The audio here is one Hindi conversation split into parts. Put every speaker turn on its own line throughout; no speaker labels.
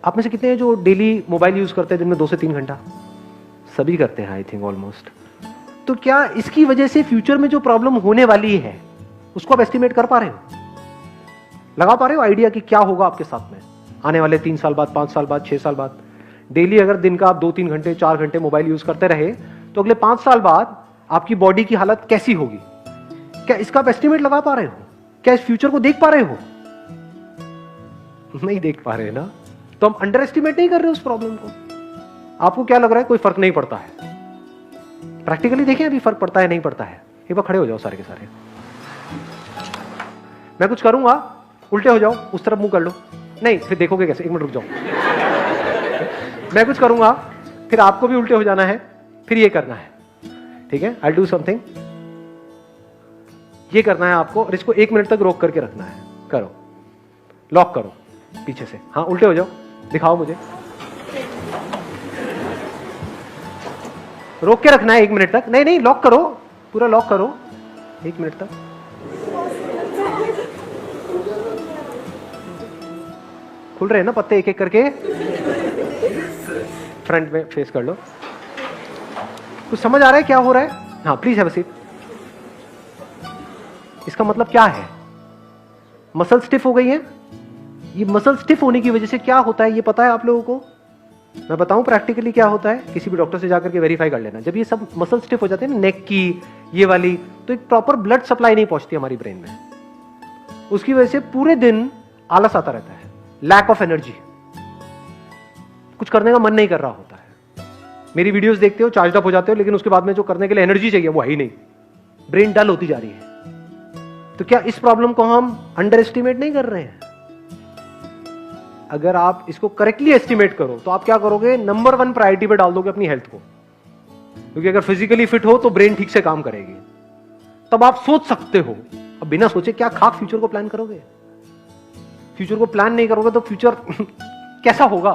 आप में से कितने हैं जो डेली मोबाइल यूज करते हैं दिन में 2 से 3 घंटा? सभी करते हैं आई थिंक ऑलमोस्ट। तो क्या इसकी वजह से फ्यूचर में जो प्रॉब्लम होने वाली है उसको आप एस्टिमेट कर पा रहे हो? लगा पा रहे हो आइडिया कि क्या होगा आपके साथ में आने वाले 3 साल बाद, 5 साल बाद, 6 साल बाद? डेली अगर दिन का आप 2-3 घंटे, 4 घंटे मोबाइल यूज करते रहे तो अगले 5 साल बाद आपकी बॉडी की हालत कैसी होगी? क्या इसका आप एस्टिमेट लगा पा रहे हो? क्या इस फ्यूचर को देख पा रहे हो? नहीं देख पा रहे ना, तो हम अंडर एस्टिमेट नहीं कर रहे उस प्रॉब्लम को। आपको क्या लग रहा है कोई फर्क नहीं पड़ता है? प्रैक्टिकली देखें अभी फर्क पड़ता है नहीं पड़ता है। एक बार खड़े हो जाओ सारे के सारे। मैं कुछ करूंगा, उल्टे हो जाओ, उस तरफ मुंह कर लो। नहीं, फिर देखोगे कैसे? 1 मिनट रुक जाओ। मैं कुछ करूंगा, फिर आपको भी उल्टे हो जाना है, फिर ये करना है, ठीक है? आई डू समथिंग, ये करना है आपको, और इसको 1 मिनट तक रोक करके रखना है। करो, लॉक करो पीछे से। हाँ, उल्टे हो जाओ, दिखाओ मुझे। रोक के रखना है 1 मिनट तक। नहीं नहीं, लॉक करो, पूरा लॉक करो 1 मिनट तक। खुल रहे हैं ना पत्ते एक एक करके? फ्रंट में फेस कर लो। कुछ समझ आ रहा है क्या हो रहा है? हाँ, प्लीज हैव अ सीट। इसका मतलब क्या है? मसल स्टिफ हो गई है। ये मसल स्टिफ होने की वजह से क्या होता है ये पता है आप लोगों को? मैं बताऊं प्रैक्टिकली क्या होता है? किसी भी डॉक्टर से जाकर के वेरीफाई कर लेना। जब ये सब मसल स्टिफ हो जाते हैं ना, नेक की ये वाली, तो एक प्रॉपर ब्लड सप्लाई नहीं पहुंचती हमारी ब्रेन में। उसकी वजह से पूरे दिन आलस आता रहता है, लैक ऑफ एनर्जी, कुछ करने का मन नहीं कर रहा होता है। मेरी वीडियोस देखते हो, चार्ज अप हो जाते हो, लेकिन उसके बाद में जो करने के लिए एनर्जी चाहिए वो है ही नहीं। ब्रेन डल होती जा रही है। तो क्या इस प्रॉब्लम को हम अंडर एस्टिमेट नहीं कर रहे हैं? अगर आप इसको करेक्टली एस्टिमेट करो तो आप क्या करोगे? नंबर 1 प्रायोरिटी पे डाल दोगे अपनी हेल्थ को, क्योंकि अगर फिजिकली फिट हो तो ब्रेन ठीक से काम करेगी। तब आप सोच सकते हो। अब बिना सोचे क्या खाक फ्यूचर को प्लान करोगे? फ्यूचर को प्लान नहीं करोगे तो फ्यूचर कैसा होगा?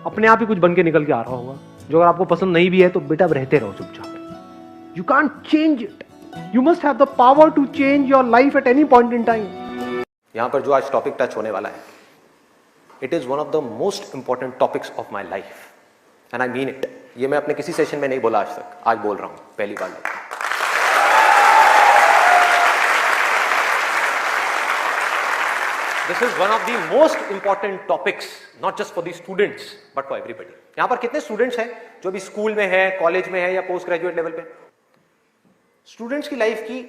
अपने आप ही कुछ बन के निकल के आ रहा होगा, जो अगर आपको पसंद नहीं भी है तो बेटा रहते रहो चुपचाप। You can't change it. You must have the power to change your life at any point in time. यहां पर जो आज टॉपिक टच होने वाला है, it is one of the most important topics of my life, and I mean it. ये मैं अपने किसी सेशन में नहीं बोला आज तक, आज बोल रहा हूं पहली बार। This is one of the most important topics, not just for the students but for everybody. यहां पर कितने स्टूडेंट्स हैं जो भी स्कूल में है, कॉलेज में है या पोस्ट ग्रेजुएट लेवल पे? स्टूडेंट्स की लाइफ की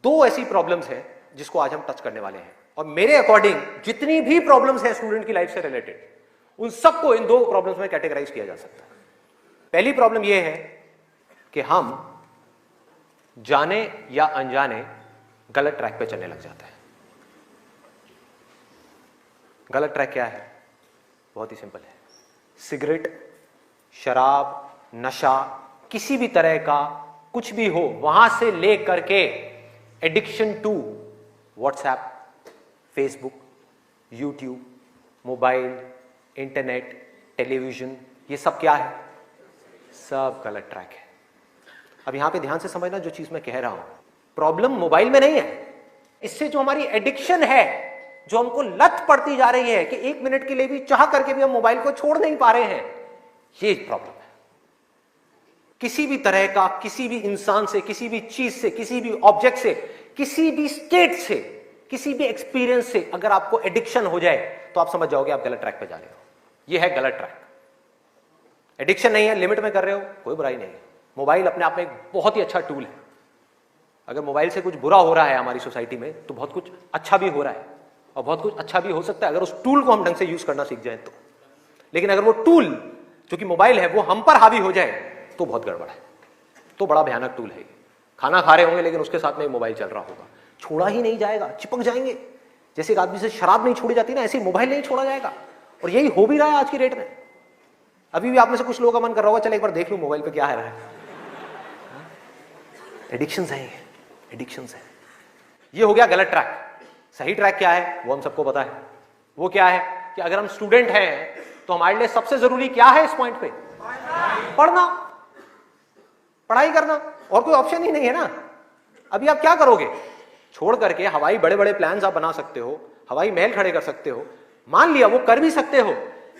2 ऐसी प्रॉब्लम्स हैं जिसको आज हम टच करने वाले हैं, और मेरे अकॉर्डिंग जितनी भी प्रॉब्लम्स हैं स्टूडेंट की लाइफ से रिलेटेड, उन सबको इन 2 प्रॉब्लम्स में कैटेगराइज किया जा सकता है। पहली प्रॉब्लम यह है कि हम जाने या अनजाने गलत ट्रैक पे चलने लग जाते हैं। गलत ट्रैक क्या है? बहुत ही सिंपल है। सिगरेट, शराब, नशा, किसी भी तरह का कुछ भी हो, वहां से ले करके addiction to WhatsApp, Facebook, YouTube, mobile, internet, television, ये सब क्या है? सब गलत ट्रैक है। अब यहां पे ध्यान से समझना जो चीज मैं कह रहा हूं। प्रॉब्लम मोबाइल में नहीं है, इससे जो हमारी एडिक्शन है, जो हमको लत पड़ती जा रही है कि 1 मिनट के लिए भी चाह करके भी हम मोबाइल को छोड़ नहीं पा रहे हैं, ये प्रॉब्लम है। किसी भी तरह का, किसी भी इंसान से, किसी भी चीज से, किसी भी ऑब्जेक्ट से, किसी भी स्टेट से, किसी भी एक्सपीरियंस से अगर आपको एडिक्शन हो जाए तो आप समझ जाओगे आप गलत ट्रैक पे जा रहे हो। यह है गलत ट्रैक। एडिक्शन नहीं है, लिमिट में कर रहे हो, कोई बुराई नहीं है। मोबाइल अपने आप में एक बहुत ही अच्छा टूल है। अगर मोबाइल से कुछ बुरा हो रहा है हमारी सोसाइटी में तो बहुत कुछ अच्छा भी हो रहा है, और बहुत कुछ अच्छा भी हो सकता है अगर उस टूल को हम ढंग से यूज करना सीख जाए तो। लेकिन अगर वो टूल जो कि मोबाइल है वो हम पर हावी हो जाए तो बहुत गड़बड़ है, तो बड़ा भयानक टूल है। खाना खा रहे होंगे लेकिन उसके साथ में मोबाइल चल रहा होगा, छोड़ा ही नहीं जाएगा, चिपक जाएंगे। जैसे एक आदमी से शराब नहीं छोड़ी जाती ना, ऐसे मोबाइल नहीं छोड़ा जाएगा। और यही हो भी रहा है आज की डेट में। अभी भी आप में से कुछ लोगों का मन कर रहा होगा चल एक बार देख लूं मोबाइल पे क्या है रहा है। एडिक्शंस है, एडिक्शंस है। ये हो गया गलत ट्रैक। सही ट्रैक क्या है वो हम सबको पता है। वो क्या है कि अगर हम स्टूडेंट हैं तो हमारे लिए सबसे जरूरी क्या है इस पॉइंट पे? पढ़ना, पढ़ाई करना, और कोई ऑप्शन ही नहीं है ना। अभी आप क्या करोगे? छोड़ करके हवाई बड़े बड़े प्लान्स आप बना सकते हो, हवाई महल खड़े कर सकते हो, मान लिया वो कर भी सकते हो,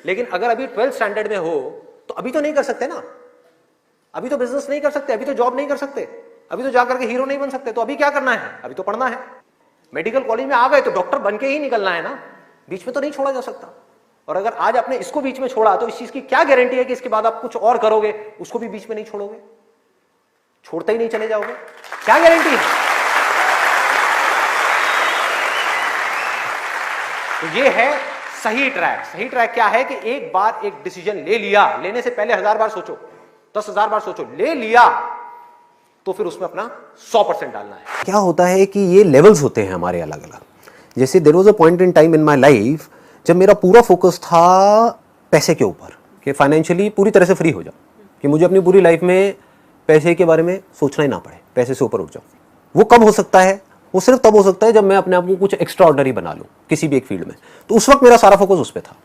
लेकिन अगर अभी 12th स्टैंडर्ड में हो तो अभी तो नहीं कर सकते ना, अभी तो बिजनेस नहीं कर सकते, अभी तो जॉब नहीं कर सकते, अभी तो जाकर के हीरो नहीं बन सकते, तो अभी क्या करना है, अभी तो पढ़ना है। मेडिकल कॉलेज में आ गए तो डॉक्टर बन के ही निकलना है ना, बीच में तो नहीं छोड़ा जा सकता। और अगर आज आपने इसको बीच में छोड़ा तो इस चीज की क्या गारंटी है कि इसके बाद आप कुछ और करोगे, उसको भी बीच में नहीं छोड़ोगे, छोड़ते ही नहीं चले जाओगे, क्या गारंटी है। तो ये है सही ट्रैक। सही ट्रैक क्या है कि एक बार एक डिसीजन ले लिया, लेने से पहले 1000 बार सोचो, 10,000 बार सोचो, ले लिया तो फिर उसमें अपना 100% डालना है। क्या होता है कि ये लेवल्स होते हैं हमारे अलग अलग। जैसे there was a point in time in my life जब मेरा पूरा फोकस था पैसे के ऊपर, कि फाइनेंशियली पूरी तरह से फ्री हो जाऊं, कि मुझे अपनी पूरी लाइफ में पैसे के बारे में सोचना ही ना पड़े, पैसे से ऊपर उठ जाऊं। वो कब हो सकता है, वो सिर्फ तब हो सकता है जब मैं अपने आप को कुछ एक्स्ट्रा ऑर्डिनरी बना लूं किसी भी एक फील्ड में। तो उस वक्त मेरा सारा फोकस उस पर था।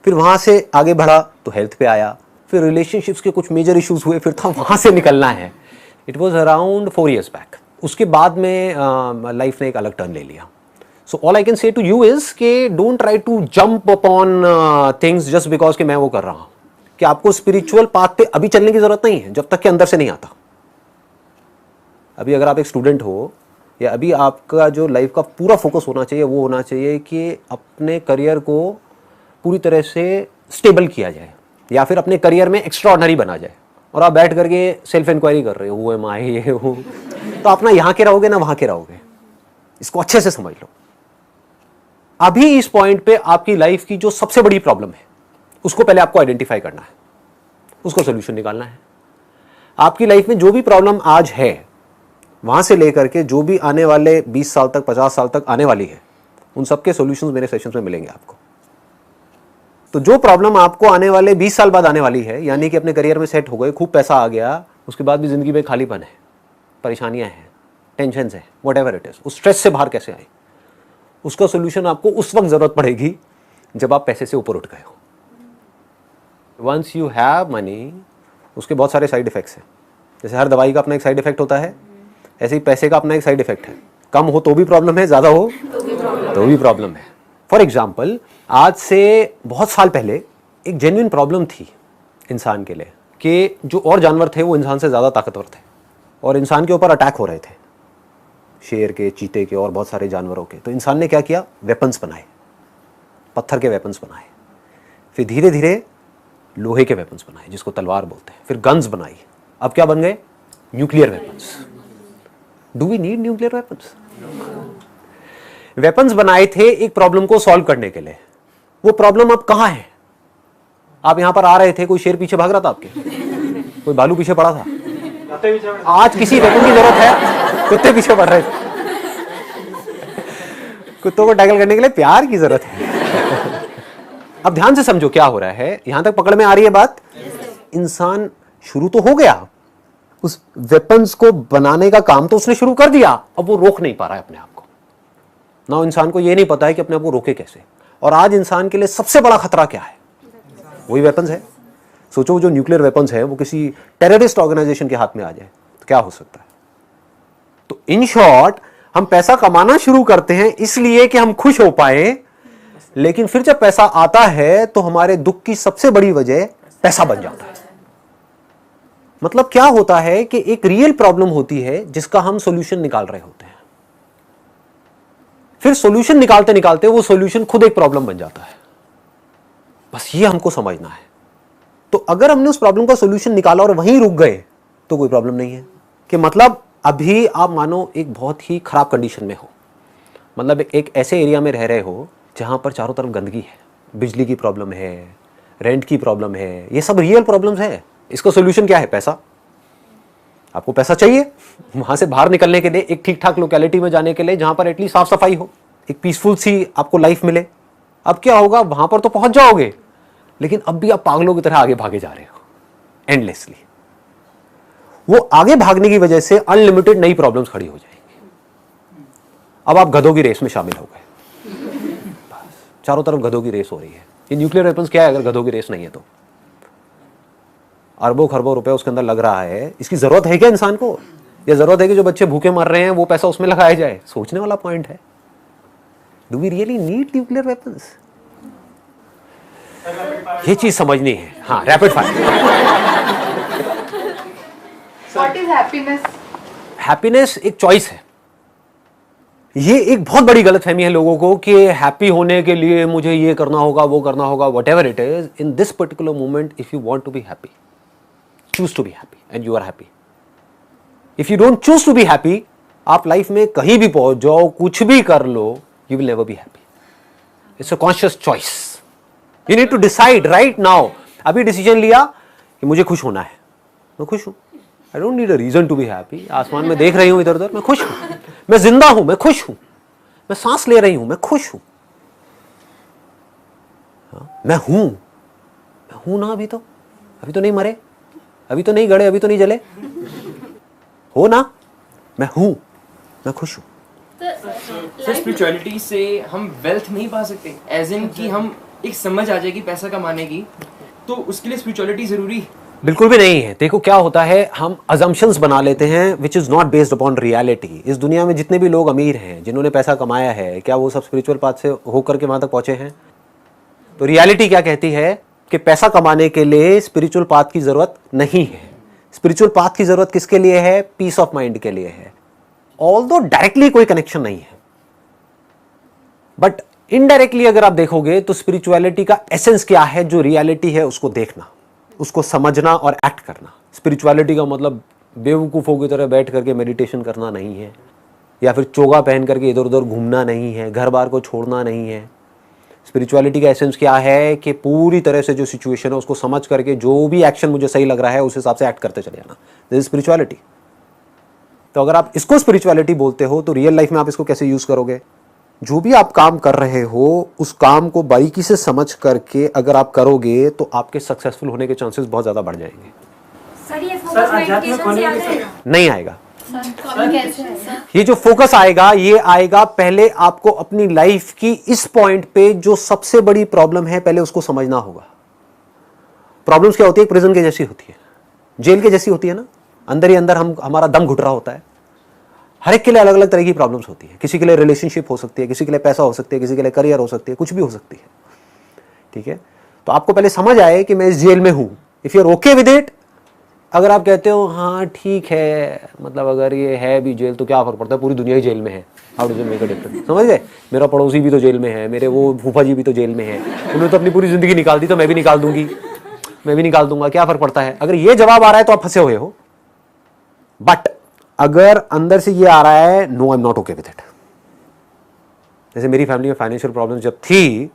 फिर वहां से आगे बढ़ा तो हेल्थ पे आया, फिर रिलेशनशिप्स के कुछ मेजर इश्यूज हुए, फिर था वहां से निकलना है। It was around 4 years back. उसके बाद में लाइफ ने एक अलग टर्न ले लिया। So all I can say to you is के don't try to jump upon things just because कि मैं वो कर रहा हूं। कि आपको स्पिरिचुअल पाथ पे अभी चलने की जरूरत नहीं है जब तक कि अंदर से नहीं आता। अभी अगर आप एक स्टूडेंट हो, या अभी आपका जो लाइफ का पूरा फोकस होना चाहिए वो होना चाहिए कि अपने करियर को पूरी तरह से स्टेबल किया जाए, या फिर अपने करियर में एक्स्ट्रा ऑर्डिनरी बना जाए। और आप बैठ करके सेल्फ इंक्वायरी कर रहे हो, वो एम आई ये हूँ, तो आप ना यहाँ के रहोगे ना वहाँ के रहोगे। इसको अच्छे से समझ लो। अभी इस पॉइंट पे आपकी लाइफ की जो सबसे बड़ी प्रॉब्लम है उसको पहले आपको आइडेंटिफाई करना है, उसको सोल्यूशन निकालना है। आपकी लाइफ में जो भी प्रॉब्लम आज है, वहां से लेकर के जो भी आने वाले 20 साल तक, 50 साल तक आने वाली है, उन सबके सॉल्यूशंस मेरे सेशंस में मिलेंगे आपको। तो जो प्रॉब्लम आपको आने वाले 20 साल बाद आने वाली है, यानी कि अपने करियर में सेट हो गए, खूब पैसा आ गया, उसके बाद भी जिंदगी में खालीपन है, परेशानियां हैं, टेंशन है, व्हाटएवर इट इज, उस स्ट्रेस से बाहर कैसे आए, उसका सोल्यूशन आपको उस वक्त जरूरत पड़ेगी जब आप पैसे से ऊपर उठ गए हो। वंस यू हैव मनी, उसके बहुत सारे साइड इफेक्ट्स हैं। जैसे हर दवाई का अपना एक साइड इफेक्ट होता है, ऐसे ही पैसे का अपना एक साइड इफेक्ट है। कम हो तो भी प्रॉब्लम है, ज्यादा हो तो भी प्रॉब्लम है। फॉर एग्जाम्पल, आज से बहुत साल पहले एक जेन्युइन प्रॉब्लम थी इंसान के लिए कि जो और जानवर थे वो इंसान से ज्यादा ताकतवर थे और इंसान के ऊपर अटैक हो रहे थे, शेर के, चीते के और बहुत सारे जानवरों के। तो इंसान ने क्या किया, वेपन्स बनाए, पत्थर के वेपन्स बनाए, फिर धीरे धीरे लोहे के वेपन्स बनाए जिसको तलवार बोलते हैं, फिर गन्स बनाई। अब क्या बन गए, nuclear weapons. Do we need nuclear weapons? Weapons बनाए थे एक प्रॉब्लम को सॉल्व करने के लिए। वो प्रॉब्लम अब कहां है? आप यहां पर आ रहे थे, कोई शेर पीछे भाग रहा था आपके, कोई भालू पीछे पड़ा था, आज किसी वेपन की जरूरत है? कुत्ते पीछे पड़ रहे थे। कुत्तों को टैकल करने के लिए प्यार की जरूरत है। अब ध्यान से समझो क्या हो रहा है, यहां तक पकड़ में आ रही है बात? इंसान शुरू तो हो गया, उस वेपन्स को बनाने का काम तो उसने शुरू कर दिया, अब वो रोक नहीं पा रहा है अपने आप को ना। इंसान को ये नहीं पता है कि अपने आप को रोके कैसे। और आज इंसान के लिए सबसे बड़ा खतरा क्या है? वही वेपन्स है। सोचो जो न्यूक्लियर वेपन्स है वो किसी टेररिस्ट ऑर्गेनाइजेशन के हाथ में आ जाए तो क्या हो सकता है। तो इन शॉर्ट, हम पैसा कमाना शुरू करते हैं इसलिए कि हम खुश हो पाए, लेकिन फिर जब पैसा आता है तो हमारे दुख की सबसे बड़ी वजह पैसा बन जाता है। मतलब क्या होता है कि एक रियल प्रॉब्लम होती है जिसका हम सॉल्यूशन निकाल रहे होते हैं, फिर सॉल्यूशन निकालते निकालते वो सॉल्यूशन खुद एक प्रॉब्लम बन जाता है। बस ये हमको समझना है। तो अगर हमने उस प्रॉब्लम का सॉल्यूशन निकाला और वहीं रुक गए तो कोई प्रॉब्लम नहीं है। कि मतलब अभी आप मानो एक बहुत ही खराब कंडीशन में हो, मतलब एक ऐसे एरिया में रह रहे हो जहां पर चारों तरफ गंदगी है, बिजली की प्रॉब्लम है, रेंट की प्रॉब्लम है, ये सब रियल प्रॉब्लम्स है। इसका सॉल्यूशन क्या है? पैसा। आपको पैसा चाहिए वहां से बाहर निकलने के लिए, एक ठीक ठाक लोकेलिटी में जाने के लिए जहां पर एटलीस्ट साफ सफाई हो, एक पीसफुल सी आपको लाइफ मिले। अब क्या होगा, वहां पर तो पहुंच जाओगे, लेकिन अब भी आप पागलों की तरह आगे भागे जा रहे हो एंडलेसली। वो आगे भागने की वजह से अनलिमिटेड नई प्रॉब्लम्स खड़ी हो जाएंगी। अब आप गधों की रेस में शामिल हो गए, चारों तरफ गधों की रेस हो रही है। ये न्यूक्लियर वेपन्स क्या है अगर गधों की रेस नहीं है तो? अरबों खरबों रुपए उसके अंदर लग रहा है, इसकी जरूरत है क्या इंसान को? या जरूरत है कि जो बच्चे भूखे मर रहे हैं वो पैसा उसमें लगाया जाए? सोचने वाला पॉइंट है। Do we really need nuclear weapons? ये चीज समझनी है। हाँ, rapid fire.
What is happiness?
Happiness एक चॉइस है। ये एक बहुत बड़ी गलतफहमी है लोगों को कि हैप्पी होने के लिए मुझे ये करना होगा, वो करना होगा, whatever it is. In this particular moment, if you want to be happy, choose to be happy and you are happy. If you don't choose to be happy, आप लाइफ में कहीं भी पहुंच जाओ, कुछ भी कर लो, you will never be happy. It's a conscious choice. You need to decide right now. अभी डिसीजन लिया कि मुझे खुश होना है, मैं खुश हूं। आई don't need a reason to be happy. आसमान में देख रही हूं इधर उधर, मैं खुश हूं। मैं जिंदा हूं, मैं खुश हूं। मैं सांस ले रही हूं, मैं खुश हूं। मैं हूं ना। अभी तो नहीं मरे, अभी तो नहीं गड़े, अभी तो नहीं जले। हो ना, मैं हूं, मैं खुश हूं।
सर स्पिरिचुअलिटी से हम वेल्थ नहीं पा सकते, एज इन कि हम एक समझ आ जाएगी पैसा कमाने की, तो उसके लिए स्पिरिचुअलिटी जरूरी है?
बिल्कुल भी नहीं है। देखो क्या होता है, हम अजम्पशंस बना लेते हैं which is not based upon reality. इस दुनिया में जितने भी लोग अमीर हैं, जिन्होंने पैसा कमाया है, क्या वो सब स्पिरिचुअल पाथ से होकर के वहां तक पहुंचे हैं? तो रियलिटी क्या कहती है कि पैसा कमाने के लिए स्पिरिचुअल पाथ की जरूरत नहीं है। स्पिरिचुअल पाथ की जरूरत किसके लिए है? पीस ऑफ माइंड के लिए है। ऑल्दो डायरेक्टली कोई कनेक्शन नहीं है, बट इनडायरेक्टली अगर आप देखोगे तो स्पिरिचुअलिटी का एसेंस क्या है, जो रियलिटी है उसको देखना, उसको समझना और एक्ट करना। स्पिरिचुअलिटी का मतलब बेवकूफ़ों की तरह बैठ करके मेडिटेशन करना नहीं है, या फिर चोगा पहन करके इधर उधर घूमना नहीं है, घर बार को छोड़ना नहीं है। स्पिरिचुअलिटी का एसेंस क्या है कि पूरी तरह से जो सिचुएशन है उसको समझ करके जो भी एक्शन मुझे सही लग रहा है उस हिसाब से एक्ट करते चले जाना। This is spirituality. तो अगर आप इसको स्पिरिचुअलिटी बोलते हो तो रियल लाइफ में आप इसको कैसे यूज करोगे? जो भी आप काम कर रहे हो उस काम को बारीकी से समझ करके अगर आप करोगे तो आपके सक्सेसफुल होने के चांसेस बहुत ज्यादा बढ़ जाएंगे।
सर ये फोकस मेडिटेशन से आता है?
नहीं आएगा।
कैसे है सर?
ये जो फोकस आएगा, ये आएगा पहले आपको अपनी लाइफ की इस पॉइंट पे जो सबसे बड़ी प्रॉब्लम है पहले उसको समझना होगा। प्रॉब्लम्स क्या होती है? प्रिजन के जैसी होती है, जेल के जैसी होती है ना। अंदर ही अंदर हमारा दम घुट रहा होता है। हर एक के लिए अलग अलग तरह की प्रॉब्लम्स होती है। किसी के लिए रिलेशनशिप हो सकती है, किसी के लिए पैसा हो सकती है, किसी के लिए करियर हो सकती है, कुछ भी हो सकती है। ठीक है, तो आपको पहले समझ आए कि मैं इस जेल में हूं। If you are okay with it, अगर आप कहते हो हाँ ठीक है, मतलब अगर ये है भी जेल तो क्या फर्क पड़ता है, पूरी दुनिया ही जेल में है, how does it make a difference? समझ गए? मेरा पड़ोसी भी तो जेल में है, मेरे वो फूफा जी भी तो जेल में है, उन्होंने तो अपनी पूरी जिंदगी निकाल दी, तो मैं भी निकाल दूंगी, मैं भी निकाल दूंगा, क्या फर्क पड़ता है? अगर ये जवाब आ रहा है तो आप फंसे हुए हो। बट अगर अंदर से ये आ रहा है no I am not okay with it, जैसे मेरी फैमिली में फाइनेंशियल प्रॉब्लम जब थी,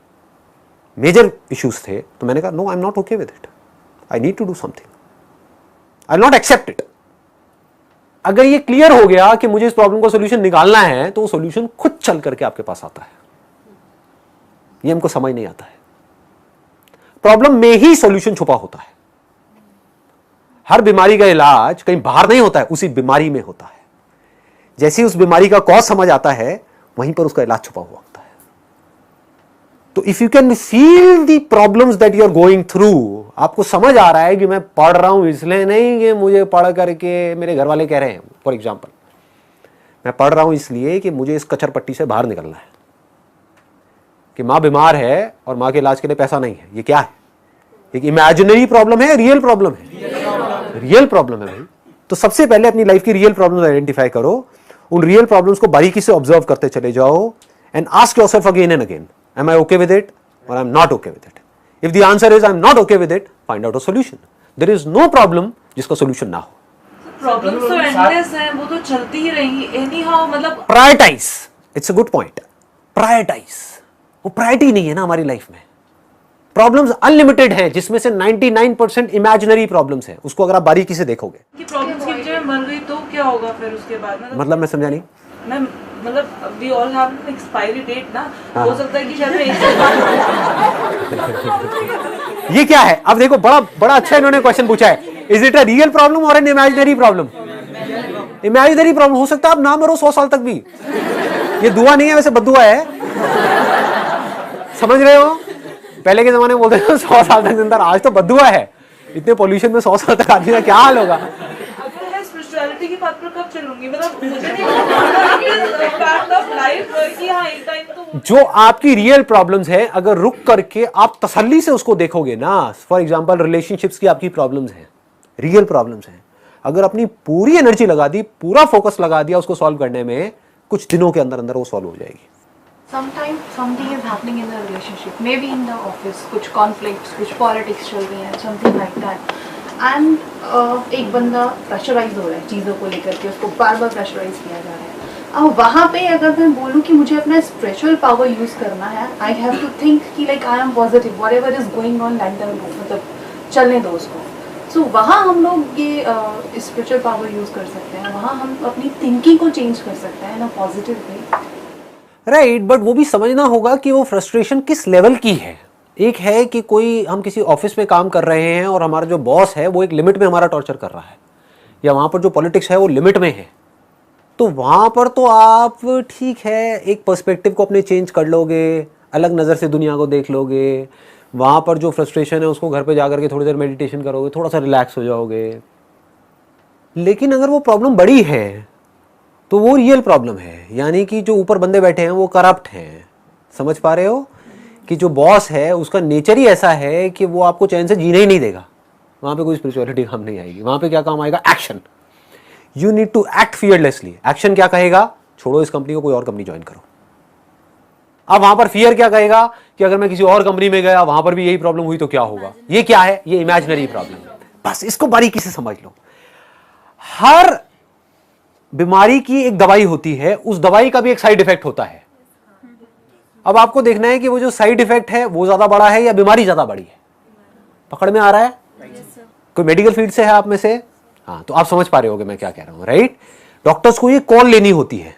मेजर इश्यूज थे, तो मैंने कहा no I am not okay with it, I need to do something, I will not accept it. अगर ये क्लियर हो गया कि मुझे इस प्रॉब्लम का सोल्यूशन निकालना है, तो वो सोल्यूशन खुद चल करके आपके पास आता है। ये हमको समझ नहीं आता है। प्रॉब्लम में ही सोल्यूशन छुपा होता है। हर बीमारी का इलाज कहीं बाहर नहीं होता है, उसी बीमारी में होता है। जैसे ही उस बीमारी का कॉज समझ आता है, वहीं पर उसका इलाज छुपा हुआ होता है। तो if you can feel the problems that you are going through, आपको समझ आ रहा है कि मैं पढ़ रहा हूं इसलिए नहीं कि मुझे पढ़ करके मेरे घर वाले कह रहे हैं, फॉर एग्जाम्पल मैं पढ़ रहा हूं इसलिए कि मुझे इस कचर पट्टी से बाहर निकलना है, कि माँ बीमार है और माँ के इलाज के लिए पैसा नहीं है। ये क्या है? एक इमेजिनरी प्रॉब्लम है, रियल प्रॉब्लम है? रियल प्रॉब्लम है भाई। तो सबसे पहले अपनी लाइफ की रियल प्रॉब्लम आइडेंटिफाई करो, उन रियल प्रॉब्लम्स को बारीकी से ऑब्जर्व करते चले जाओ and ask yourself again and again, am I okay with it or I'm not okay with it? If the answer is I'm not okay with it, find out a solution. There is no problem जिसका solution ना हो।
प्रॉब्लम्स तो एंडलेस हैं, वो तो चलती ही रहेंगी एनी हाउ। मतलब
prioritise, it's a good point. Prioritise, वो प्रायोरिटी नहीं है ना हमारी लाइफ में। प्रॉब्लम्स अनलिमिटेड हैं, जिसमें से 99% इमेजिनरी प्रॉब्लम्स हैं। उसको अगर आप बारीकी से देखोगे
कि प्रॉब्लम्स की वजह मर गई तो क्या होगा फिर उसके बाद?
मतलब मैं समझा नहीं।
मैं मतलब we all have an expiry date ना, हो सकता है कि शायद मैं
ये क्या है? अब देखो, बड़ा बड़ा अच्छा इन्होंने क्वेश्चन पूछा है। Is it a real problem और an imaginary problem? Imaginary problem हो सकता है आप ना मरो 100 साल तक भी। ये दुआ नहीं है, वैसे बद्दुआ है, समझ रहे हो? पहले के जमाने में बोलते थे 100 साल तक जिंदा, आज तो बद्दुआ है। इतने पोल्यूशन में 100 साल तक आदमी का क्या हाल होगा?
स्पिरिचुअलिटी की बात पर कब लूंगी, मतलब मुझे नहीं फैक्ट ऑफ लाइफ कि हाँ एक टाइम तो
जो आपकी रियल प्रॉब्लम्स है, अगर रुक करके आप तसल्ली से उसको देखोगे ना, फॉर एग्जांपल रिलेशनशिप्स की आपकी प्रॉब्लम्स हैं, रियल प्रॉब्लम्स हैं, अगर अपनी पूरी एनर्जी लगा दी, पूरा फोकस लगा दिया उसको सॉल्व करने में, कुछ दिनों के अंदर अंदर वो सॉल्व हो जाएगी।
Sometimes something is happening in the relationship, maybe in the office, कुछ conflicts, कुछ politics चल रही हैं, something like that, and एक बंदा प्रेशराइज हो रहा है चीज़ों को लेकर के, उसको बार बार प्रेशराइज किया जा रहा है। अब वहाँ पे अगर मैं बोलूँ कि मुझे अपना स्पिरिचुअल पावर यूज़ करना है, आई हैव टू थिंक कि like I am positive, whatever is going on let them go, मतलब चलने दो उसको। सो वहाँ हम लोग ये स्पिरिचुअल पावर यूज़ कर सकते हैं, वहाँ हम अपनी थिंकिंग को चेंज कर सकते हैं in a positive way.
Right, but वो भी समझना होगा कि वो फ्रस्ट्रेशन किस लेवल की है। एक है कि कोई हम किसी ऑफिस में काम कर रहे हैं और हमारा जो बॉस है वो एक लिमिट में हमारा टॉर्चर कर रहा है, या वहाँ पर जो पॉलिटिक्स है वो लिमिट में है, तो वहाँ पर तो आप ठीक है एक पर्सपेक्टिव को अपने चेंज कर लोगे, अलग नज़र से दुनिया को देख लोगे, वहाँ पर जो फ्रस्ट्रेशन है उसको घर पे जाकर के थोड़ी देर मेडिटेशन करोगे, थोड़ा सा रिलैक्स हो जाओगे। लेकिन अगर वो प्रॉब्लम बड़ी है तो वो रियल प्रॉब्लम है, यानी कि जो ऊपर बंदे बैठे हैं वो करप्ट हैं। समझ पा रहे हो कि जो बॉस है उसका नेचर ही ऐसा है कि वो आपको चैन से जीने ही नहीं देगा। वहाँ पे कोई स्पिरिचुअलिटी काम नहीं आएगी, वहाँ पे क्या काम आएगा? Action. You need to act fearlessly. Action क्या कहेगा? छोड़ो इस कंपनी को, कोई और कंपनी ज्वाइन करो। अब वहां पर फियर क्या कहेगा कि अगर मैं किसी और कंपनी में गया, वहां पर भी यही प्रॉब्लम हुई तो क्या होगा? ये क्या है? ये इमेजिनरी प्रॉब्लम है। बस इसको बारीकी से समझ लो। हर बीमारी की एक दवाई होती है, उस दवाई का भी एक साइड इफेक्ट होता है। अब आपको देखना है कि वो जो साइड इफेक्ट है वो ज्यादा बड़ा है या बीमारी ज्यादा बड़ी है। पकड़ में आ रहा है? कोई मेडिकल फील्ड से है आप में से? हाँ, तो आप समझ पा रहे होगे मैं क्या कह रहा हूं, राइट? डॉक्टर्स को ये कॉल लेनी होती है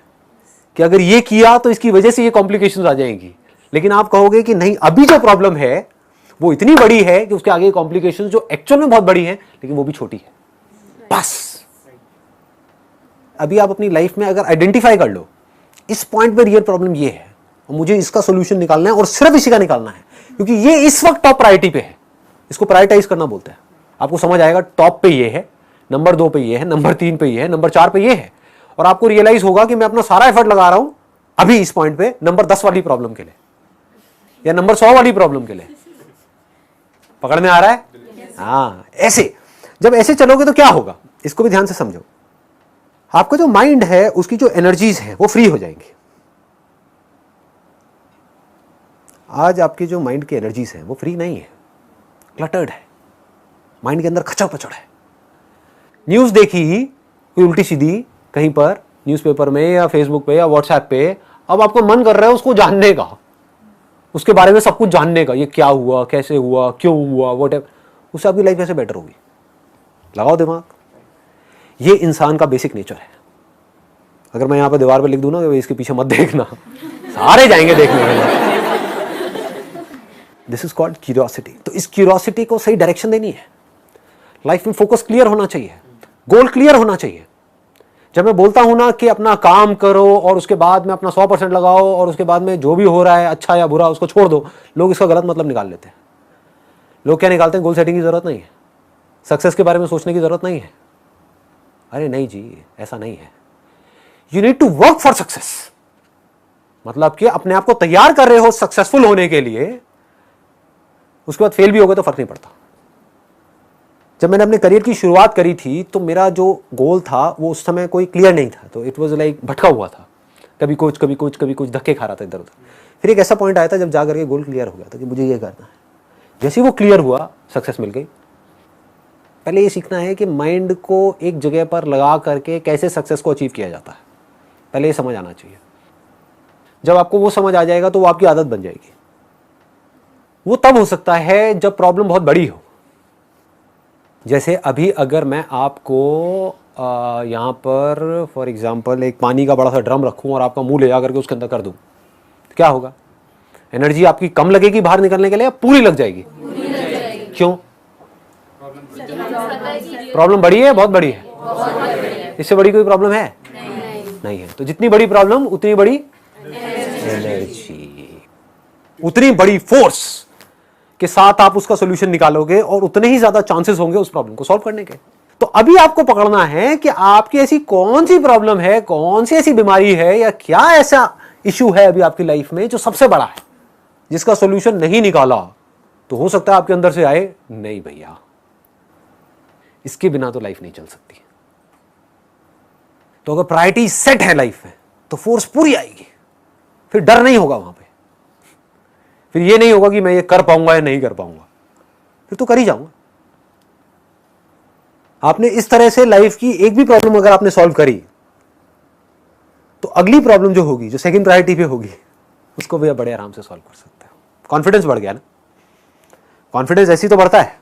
कि अगर ये किया तो इसकी वजह से ये कॉम्प्लिकेशंस आ जाएंगी, लेकिन आप कहोगे कि नहीं, अभी जो प्रॉब्लम है वो इतनी बड़ी है कि उसके आगे कॉम्प्लिकेशंस जो एक्चुअल में बहुत बड़ी है लेकिन वो भी छोटी है। बस अभी आप अपनी लाइफ में अगर आइडेंटिफाई कर लो इस पॉइंट पे रियल प्रॉब्लम ये है और मुझे इसका सोल्यूशन निकालना है और सिर्फ इसी का निकालना है, क्योंकि ये इस वक्त टॉप प्रायोरिटी पे है। इसको प्रायोरिटाइज करना बोलते हैं। आपको समझ आएगा टॉप पे ये है, नंबर 2 पे ये है, नंबर 3 पे ये है, नंबर 4 पे ये है, और आपको रियलाइज होगा कि मैं अपना सारा एफर्ट लगा रहा हूं अभी इस पॉइंट पे नंबर 10 वाली प्रॉब्लम के लिए या नंबर 100 वाली प्रॉब्लम के लिए। पकड़ में आ रहा है? हाँ, ऐसे जब ऐसे चलोगे तो क्या होगा, इसको भी ध्यान से समझो। आपका जो माइंड है उसकी जो एनर्जीज है वो फ्री हो जाएंगी। आज आपकी जो माइंड की एनर्जीज है वो फ्री नहीं है, क्लटर्ड है, माइंड के अंदर खचा पचड़ है। न्यूज देखी कोई उल्टी सीधी कहीं पर न्यूज़पेपर में या फेसबुक पे या व्हाट्सएप पे, अब आपको मन कर रहा है उसको जानने का, उसके बारे में सब कुछ जानने का, ये क्या हुआ, कैसे हुआ, क्यों हुआ, व्हाटएवर, उससे आपकी लाइफ कैसे बेटर होगी? लगाओ दिमाग। ये इंसान का बेसिक नेचर है। अगर मैं यहां पर दीवार पर लिख दूं ना कि इसके पीछे मत देखना, सारे जाएंगे देखने के लिए। This is called curiosity. तो इस क्यूरियोसिटी को सही डायरेक्शन देनी है। लाइफ में फोकस क्लियर होना चाहिए, गोल क्लियर होना चाहिए। जब मैं बोलता हूं ना कि अपना काम करो और उसके बाद में अपना 100% लगाओ और उसके बाद में जो भी हो रहा है अच्छा या बुरा उसको छोड़ दो, लोग इसका गलत मतलब निकाल लेते हैं। लोग क्या निकालते हैं? गोल सेटिंग की जरूरत नहीं है, सक्सेस के बारे में सोचने की जरूरत नहीं है। अरे नहीं जी, ऐसा नहीं है। You need to work for success, मतलब कि अपने आप को तैयार कर रहे हो सक्सेसफुल होने के लिए, उसके बाद फेल भी हो गए तो फर्क नहीं पड़ता। जब मैंने अपने करियर की शुरुआत करी थी तो मेरा जो गोल था वो उस समय कोई क्लियर नहीं था, तो इट वाज लाइक भटका हुआ था, कभी कुछ कभी कुछ कभी कुछ, धक्के खा रहा था इधर उधर। फिर एक ऐसा पॉइंट आया था जब जा करके गोल क्लियर हो गया था कि मुझे ये करना है। जैसे ही वो क्लियर हुआ, सक्सेस मिल गई। पहले ये सीखना है कि माइंड को एक जगह पर लगा करके कैसे सक्सेस को अचीव किया जाता है, पहले ये समझ आना चाहिए। जब आपको वो समझ आ जाएगा तो वो आपकी आदत बन जाएगी। वो तब हो सकता है जब प्रॉब्लम बहुत बड़ी हो। जैसे अभी अगर मैं आपको यहाँ पर फॉर एग्जांपल एक पानी का बड़ा सा ड्रम रखूँ और आपका मुंह ले जा करके उसके अंदर कर दूँ, तो क्या होगा? एनर्जी आपकी कम लगेगी बाहर निकलने के लिए या पूरी लग जाएगी? क्यों? प्रॉब्लम बड़ी है, बहुत बड़ी है? इससे बड़ी कोई प्रॉब्लम है? नहीं है। तो जितनी बड़ी प्रॉब्लम उतनी बड़ी एनर्जी, उतनी बड़ी फोर्स के साथ आप उसका सॉल्यूशन निकालोगे और उतने ही ज्यादा चांसेस होंगे उस प्रॉब्लम को सॉल्व करने के। तो अभी आपको पकड़ना है कि आपकी ऐसी कौन सी प्रॉब्लम है, कौन सी ऐसी बीमारी है, या क्या ऐसा इश्यू है अभी आपकी लाइफ में जो सबसे बड़ा है, जिसका सॉल्यूशन नहीं निकाला तो हो सकता है आपके अंदर से आए, नहीं भैया इसके बिना तो लाइफ नहीं चल सकती। तो अगर प्रायोरिटी सेट है लाइफ में तो फोर्स पूरी आएगी, फिर डर नहीं होगा वहां पे, फिर ये नहीं होगा कि मैं ये कर पाऊंगा या नहीं कर पाऊंगा, फिर तो कर ही जाऊंगा। आपने इस तरह से लाइफ की एक भी प्रॉब्लम अगर आपने सॉल्व करी तो अगली प्रॉब्लम जो होगी, जो सेकंड प्रायोरिटी पे होगी, उसको भी आप बड़े आराम से सॉल्व कर सकते हो। कॉन्फिडेंस बढ़ गया ना। कॉन्फिडेंस ऐसी तो बढ़ता है,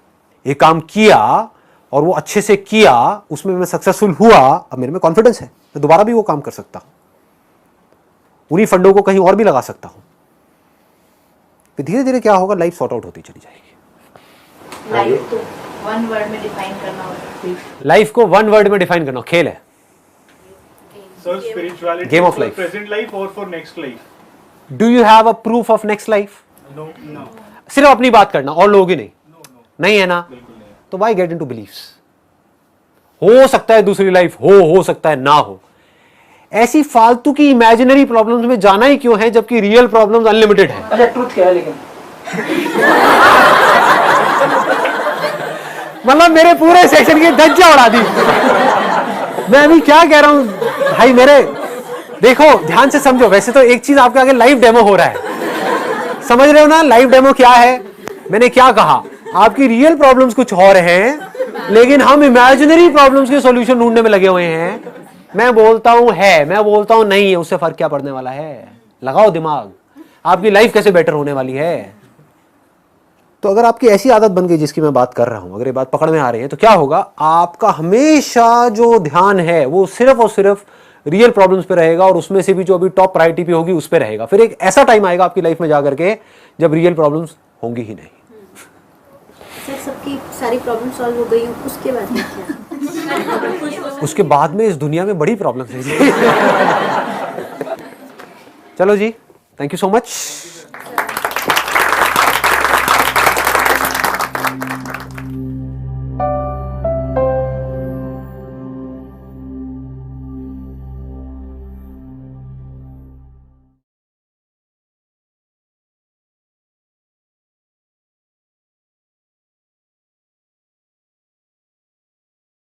एक काम किया और वो अच्छे से किया, उसमें मैं सक्सेसफुल हुआ, अब मेरे में कॉन्फिडेंस है, मैं दोबारा भी वो काम कर सकता हूं, उन्हीं फंडों को कहीं और भी लगा सकता हूं। फिर धीरे धीरे क्या होगा, लाइफ सॉर्ट आउट होती चली जाएगी।
लाइफ तो वन वर्ड में डिफाइन करना होगा।
लाइफ को वन वर्ड में डिफाइन करना खेल है।
Sir, spirituality
Game of
for
life.
present life or for next life?
Do you have a proof of next life?
No, no.
सिर्फ अपनी बात करना और लोग ही नहीं, नहीं है ना, तो वाई गेट इनटू बिलीव्स? हो सकता है दूसरी लाइफ हो सकता है ना हो। ऐसी फालतू की इमेजिनरी प्रॉब्लम्स में जाना ही क्यों है जबकि रियल प्रॉब्लम्स अनलिमिटेड है।
अच्छा ट्रुथ क्या है लेकिन?
मतलब मेरे पूरे सेक्शन की धज्जा उड़ा दी। मैं अभी क्या कह रहा हूं भाई मेरे, देखो ध्यान से समझो। वैसे तो एक चीज आपके आगे लाइव डेमो हो रहा है, समझ रहे हो ना लाइव डेमो क्या है। मैंने क्या कहा, आपकी रियल प्रॉब्लम्स कुछ और हैं, लेकिन हम इमेजिनरी प्रॉब्लम्स के सॉल्यूशन ढूंढने में लगे हुए हैं। मैं बोलता हूं है, मैं बोलता हूं नहीं है, उससे फर्क क्या पड़ने वाला है? लगाओ दिमाग, आपकी लाइफ कैसे बेटर होने वाली है। तो अगर आपकी ऐसी आदत बन गई जिसकी मैं बात कर रहा हूं, अगर ये बात पकड़ में आ रही है, तो क्या होगा, आपका हमेशा जो ध्यान है वो सिर्फ और सिर्फ रियल प्रॉब्लम्स पे रहेगा, और उसमें से भी जो अभी टॉप प्रायोरिटी पे होगी उस पे रहेगा। फिर एक ऐसा टाइम आएगा आपकी लाइफ में जाकर के जब रियल प्रॉब्लम्स होंगी ही नहीं।
सर सबकी सारी प्रॉब्लम सॉल्व हो गई, उसके बाद में क्या?
उसके बाद में इस दुनिया में बड़ी प्रॉब्लम्स है। चलो जी, थैंक यू सो मच।